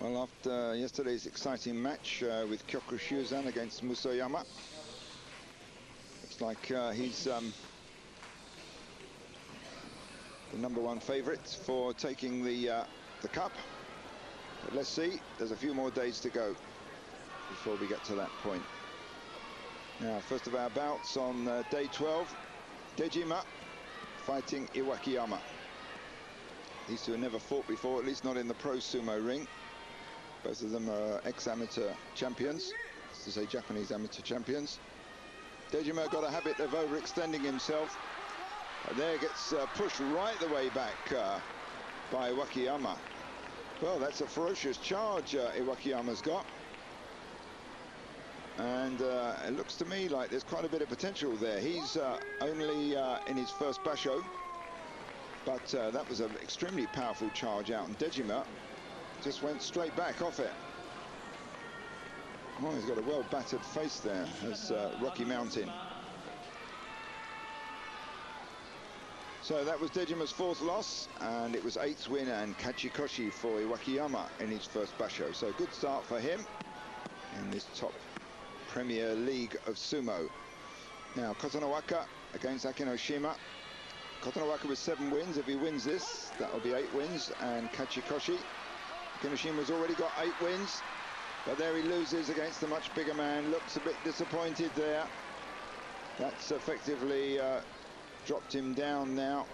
Well, after yesterday's exciting match with Kyokushuzan against Musoyama, looks like he's the #1 favourite for taking the cup. But let's see, there's a few more days to go before we get to that point. Now, first of our bouts on day 12, Dejima fighting Iwakiyama. These two have never fought before, at least not in the pro sumo ring. Both of them are ex-amateur champions, that's to say Japanese amateur champions. Dejima got a habit of overextending himself. There gets pushed right the way back by Iwakiyama. Well, that's a ferocious charge Iwakiyama's got. And it looks to me like there's quite a bit of potential there. He's only in his first basho, but that was an extremely powerful charge out, and Dejima just went straight back off it. Oh, he's got a well-battered face there, as Rocky Mountain. So that was Dejima's 4th loss, and it was 8th win and kachikoshi for Iwakiyama in his first basho. So good start for him in this top Premier League of sumo. Now Kotonowaka against Akinoshima. Kotonowaka with 7 wins. If he wins this, that'll be 8 wins and kachikoshi. Akinoshima's already got 8 wins, but there he loses against the much bigger man. Looks a bit disappointed there. That's effectively dropped him down now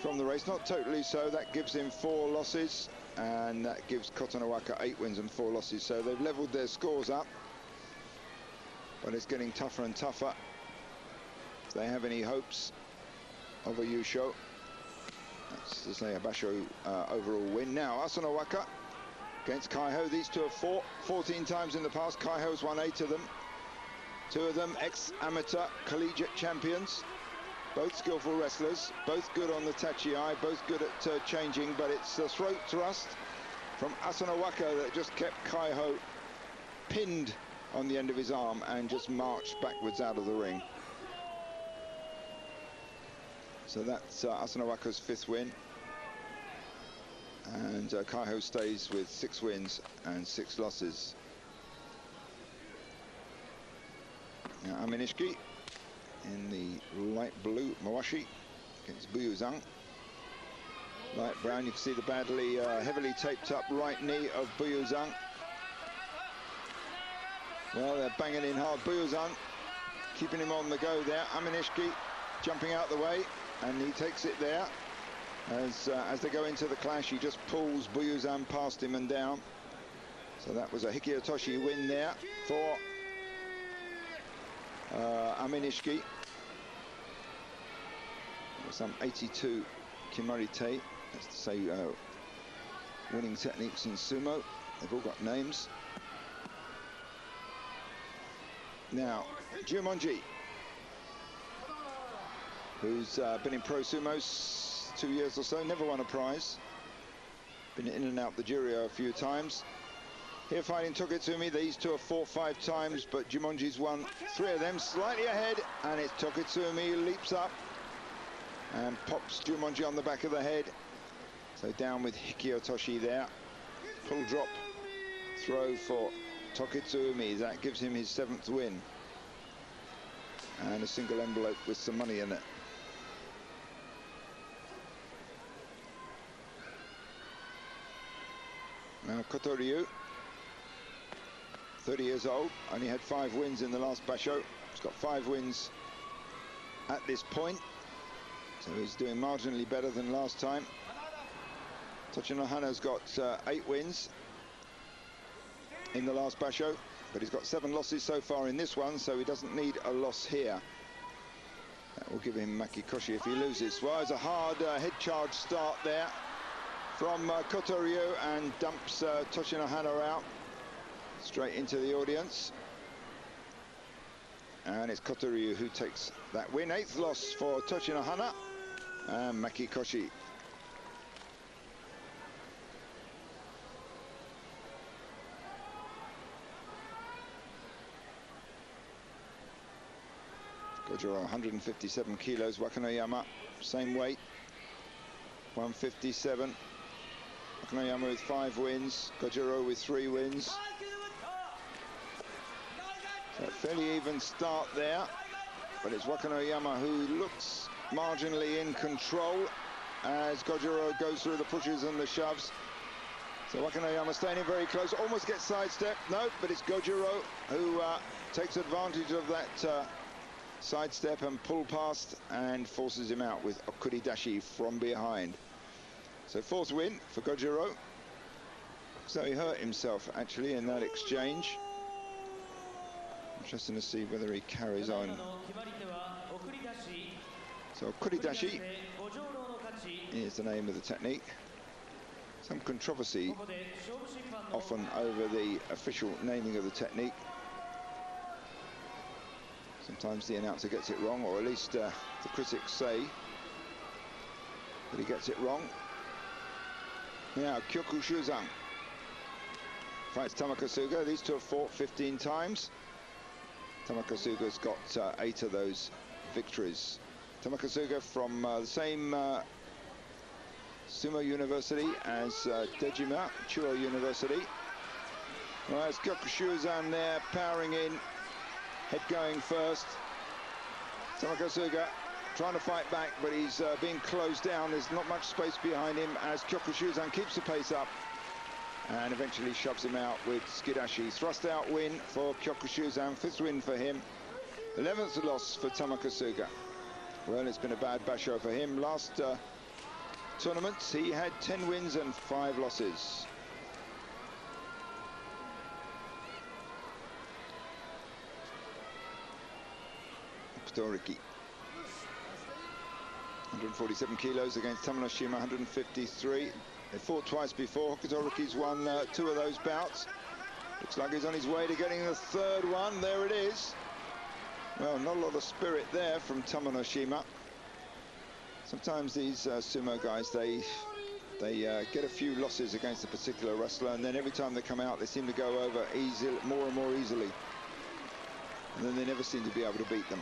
from the race. Not totally so. That gives him 4 losses, and that gives Kotonowaka 8 wins and 4 losses. So they've levelled their scores up, but it's getting tougher and tougher if they have any hopes of a Yusho. That's to say a basho overall win. Now Asanowaka against Kaiho. These two have fought 14 times in the past. Kaiho's won 8 of them. 2 of them ex-amateur collegiate champions. Both skillful wrestlers, both good on the tachi-ai, both good at changing, but it's the throat thrust from Asanowaka that just kept Kaiho pinned on the end of his arm and just marched backwards out of the ring. So that's Asanowaka's 5th win, and Kaiho stays with 6 wins and 6 losses. Now Aminishiki in the light blue mawashi against Buyuzan. Light brown, you can see the badly, heavily taped up right knee of Buyuzan. Well, they're banging in hard. Buyuzan keeping him on the go there. Aminishiki jumping out the way, and he takes it there. As they go into the clash, he just pulls Buyuzan past him and down. So that was a hikiotoshi win there for Aminishiki. Some 82 kimarite, that's to say winning techniques in sumo. They've all got names. Now Jumonji, who's been in pro sumo 2 years or so, never won a prize, been in and out the jury a few times. Here fighting Tokitsuumi. These two have fought 5 times, but Jumonji's won 3 of them, slightly ahead, and it's Tokitsuumi who leaps up and pops Jumonji on the back of the head. So down with hikiotoshi there. Pull drop throw for Tokitsuumi. That gives him his 7th win. And a single envelope with some money in it. Now Kotoryu, 30 years old, only had 5 wins in the last basho. He's got 5 wins at this point, so he's doing marginally better than last time. Tochinohana's got 8 wins in the last basho, but he's got 7 losses so far in this one, so he doesn't need a loss here. That will give him makikoshi if he loses. Well, it's a hard head charge start there from Kotoryu, and dumps Tochinohana out straight into the audience. And it's Kotoryu who takes that win. 8th loss for Tochinohana and makikoshi. Gojoro 157 kilos, Wakanoyama same weight, 157. Wakanoyama with 5 wins, Gojoro with 3 wins. So a fairly even start there, but it's Wakanoyama who looks marginally in control as Gojoro goes through the pushes and the shoves. So Wakanoyama staying in very close, almost gets sidestep. No, but it's Gojoro who takes advantage of that sidestep and pull past and forces him out with okuridashi from behind. So 4th win for Gojoro. So he hurt himself actually in that exchange. Interesting to see whether he carries on. So okuridashi is the name of the technique. Some controversy often over the official naming of the technique. Sometimes the announcer gets it wrong, or at least the critics say that he gets it wrong. Now, Kyokushuzan fights Tamakasuga. These two have fought 15 times. Tamakasuga's got 8 of those victories. Tamakasuga from the same sumo university as Dejima, Chuo University. Well, there's Kyokushuzan there, powering in, head going first. Tamakasuga trying to fight back, but he's being closed down. There's not much space behind him as Kyokushuzan keeps the pace up and eventually shoves him out with skidashi. Thrust out win for Kyokushuzan, 5th win for him, 11th loss for Tamakasuga. Well, it's been a bad basho for him. Last tournaments, he had 10 wins and 5 losses. Hokutoriki. 147 kilos against Tamanoshima, 153. They fought twice before. Hokutoriki's won 2 of those bouts. Looks like he's on his way to getting the 3rd one. There it is. Well, not a lot of spirit there from Tamanoshima. Sometimes these sumo guys, they get a few losses against a particular wrestler, and then every time they come out, they seem to go over more and more easily. And then they never seem to be able to beat them.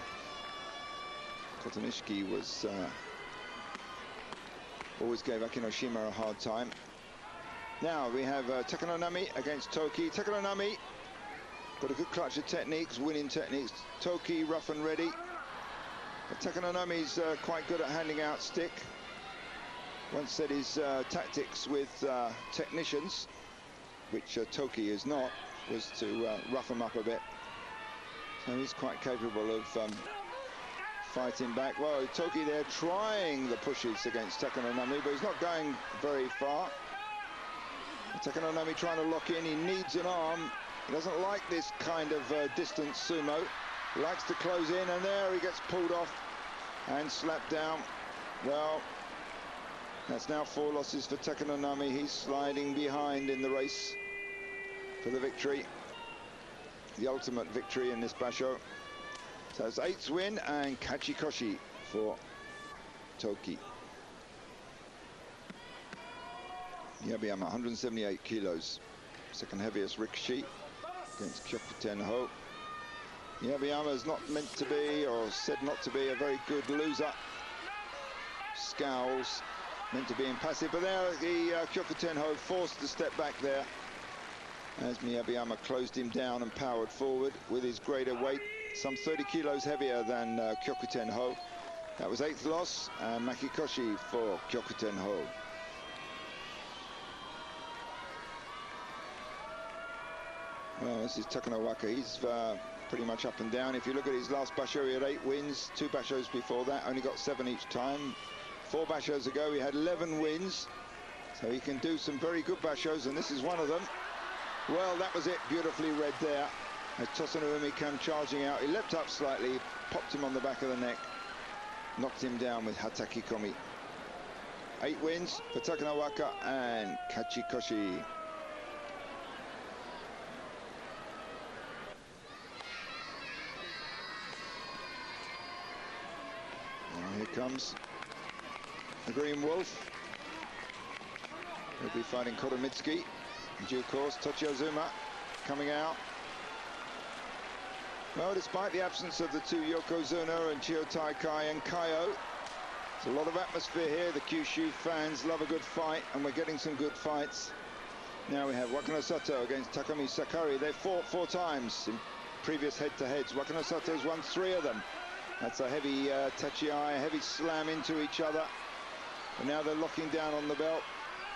Kotonishiki was always gave Akinoshima a hard time. Now we have Takanonami against Toki. Takanonami got a good clutch of techniques, winning techniques. Toki rough and ready. But Takanonami's quite good at handing out stick. Once said his tactics with technicians, which Toki is not, was to rough him up a bit. So he's quite capable of fighting back. Well, Toki there trying the pushes against Takanonami, but he's not going very far. Takanonami trying to lock in. He needs an arm. He doesn't like this kind of distance sumo. He likes to close in, and there he gets pulled off and slapped down. Well, that's now 4 losses for Takanonami. He's sliding behind in the race for the victory, the ultimate victory in this basho. So it's 8th win and kachikoshi for Toki. Miyabiyama, 178 kilos, 2nd heaviest rikishi against Kyokutenho. Miyabiyama is not meant to be, or said not to be, a very good loser. Scowls, meant to be impassive, but there the Kyokutenho forced the step back there as Miyabiyama closed him down and powered forward with his greater weight, some 30 kilos heavier than Kyokutenho. That was 8th loss, and makikoshi for Kyokutenho. Well, this is Tokinowaka. He's pretty much up and down. If you look at his last basho, he had 8 wins. 2 bashos before that, only got 7 each time. 4 bashos ago, he had 11 wins. So he can do some very good bashos, and this is one of them. Well, that was it, beautifully read there. As Tosanumi came charging out, he leapt up slightly, popped him on the back of the neck, knocked him down with hataki komi. 8 wins for Tokinowaka and kachikoshi. Here comes the Green Wolf. He'll be fighting Koromitsuki in due course. Tochiozuma coming out. Well, despite the absence of the 2 Yokozuna and Chiotai Kai and Kaiho, There's a lot of atmosphere here. The Kyushu fans love a good fight, and we're getting some good fights. Now we have Wakano Sato against Takumi Sakari. They fought 4 times in previous head-to-heads. Wakano Sato's won 3 of them. That's a heavy tachi-ai, a heavy slam into each other. But now they're locking down on the belt.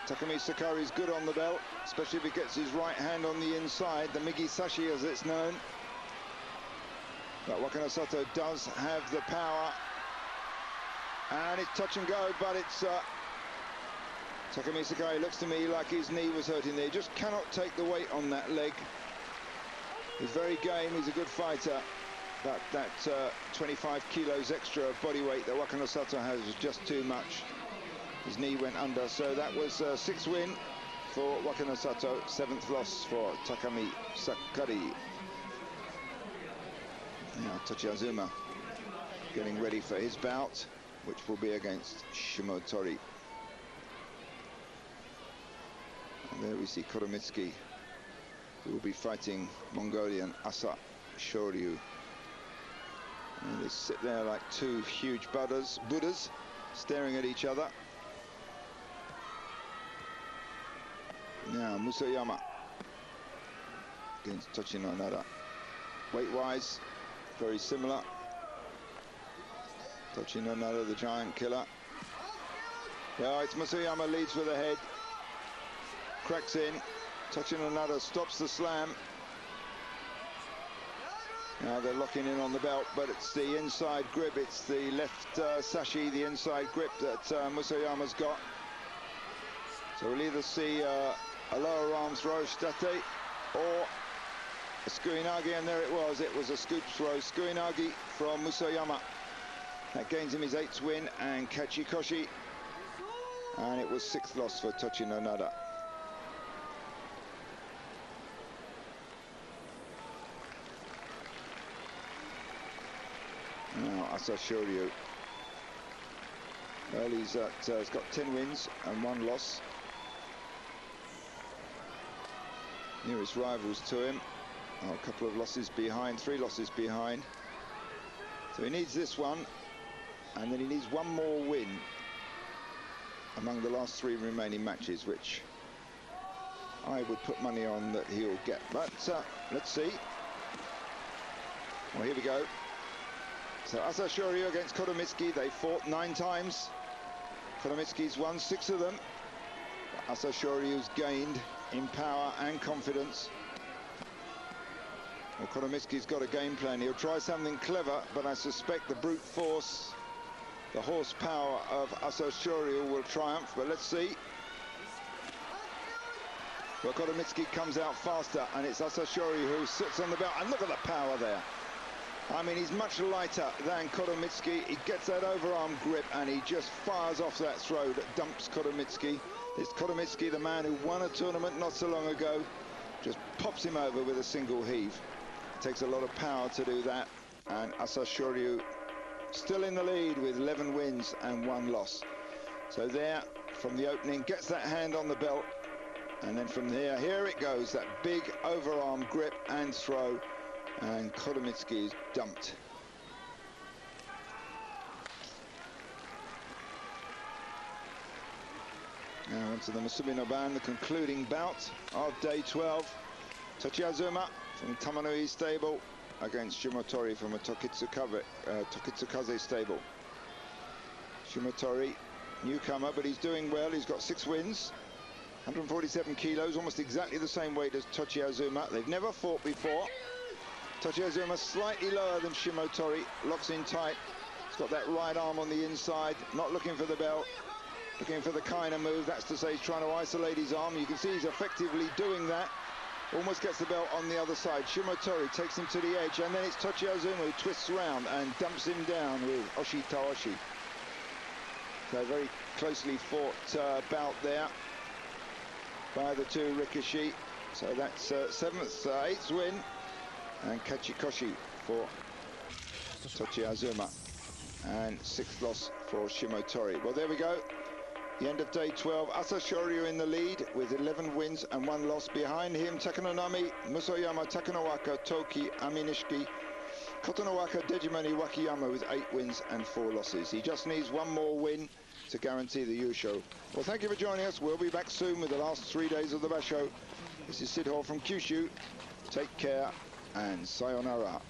Takumi Sakari's good on the belt, especially if he gets his right hand on the inside, the Migi Sashi as it's known. But Wakano Sato does have the power. And it's touch and go, but it's Takumi Sakari looks to me like his knee was hurting there. He just cannot take the weight on that leg. He's very game, he's a good fighter. But that 25 kilos extra of body weight that Wakano Sato has is just too much. His knee went under, so that was a 6th win for Wakano Sato, 7th loss for Takumi Sakari. Now Tochiazuma getting ready for his bout, which will be against Shimotori. And there we see Koromitsuki, who will be fighting Mongolian Asa Shoryu. And they sit there like 2 huge Buddhas staring at each other. Now Musoyama against Tochinohana. Weight-wise, very similar. Tochinohana, the giant killer. Yeah, it's Musoyama leads with the head. Cracks in. Tochinohana stops the slam. Now they're locking in on the belt, but it's the inside grip. It's the left sashi, the inside grip that Musoyama's got. So we'll either see a lower arm throw, shidate, or a Tsukuinagi, and there it was a scoop throw, Tsukuinagi from Musoyama. That gains him his 8th win and Kachikoshi, and it was 6th loss for Tochinohana. Now Asa Shoryu. Well, he's got 10 wins and 1 loss. Nearest rivals to him are a couple of losses behind, 3 losses behind. So he needs this one, and then he needs 1 more win among the last 3 remaining matches, which I would put money on that he'll get. But let's see. Well, here we go. So Asa Shoryu against Koromitsuki. They fought 9 times. Koromitsuki's won 6 of them. But Asa Shoryu's gained in power and confidence. Well, Koromitsuki's got a game plan. He'll try something clever, but I suspect the brute force, the horsepower of Asa Shoryu will triumph. But let's see. Well, Koromitsuki comes out faster, and it's Asa Shoryu who sits on the belt. And look at the power there. I mean, he's much lighter than Koromitsuki. He gets that overarm grip, and he just fires off that throw that dumps Koromitsuki. It's Koromitsuki, the man who won a tournament not so long ago, just pops him over with a single heave. It takes a lot of power to do that, and Asa Shoryu still in the lead with 11 wins and 1 loss. So there, from the opening, gets that hand on the belt, and then from there, here it goes, that big overarm grip and throw, and Koromitsuki is dumped. Now onto the Musubi no Ban, the concluding bout of day 12. Tochiazuma from Tamanui stable against Shimotori from a Tokitsukaze stable. Shimotori, newcomer, but he's doing well. He's got 6 wins, 147 kilos, almost exactly the same weight as Tochiazuma. They've never fought before. Tochiazuma slightly lower than Shimotori, locks in tight. He's got that right arm on the inside, not looking for the belt, looking for the kind of move. That's to say he's trying to isolate his arm. You can see he's effectively doing that. Almost gets the belt on the other side. Shimotori takes him to the edge, and then it's Tochiazuma who twists around and dumps him down with oshitaoshi. So very closely fought bout there by the 2 Rikishi. So that's 7th, 8th win, and Kachikoshi for Tochiazuma, and 6th loss for Shimotori. Well, there we go. The end of day 12. Asa Shoryu in the lead with 11 wins and 1 loss. Behind him, Takanonami, Musoyama, Takanowaka, Toki, Aminishiki, Kotonowaka, Dejima and Iwakiyama with 8 wins and 4 losses. He just needs one more win to guarantee the Yusho. Well, thank you for joining us. We'll be back soon with the last 3 days of the Basho. This is Syd Hoare from Kyushu. Take care and sayonara.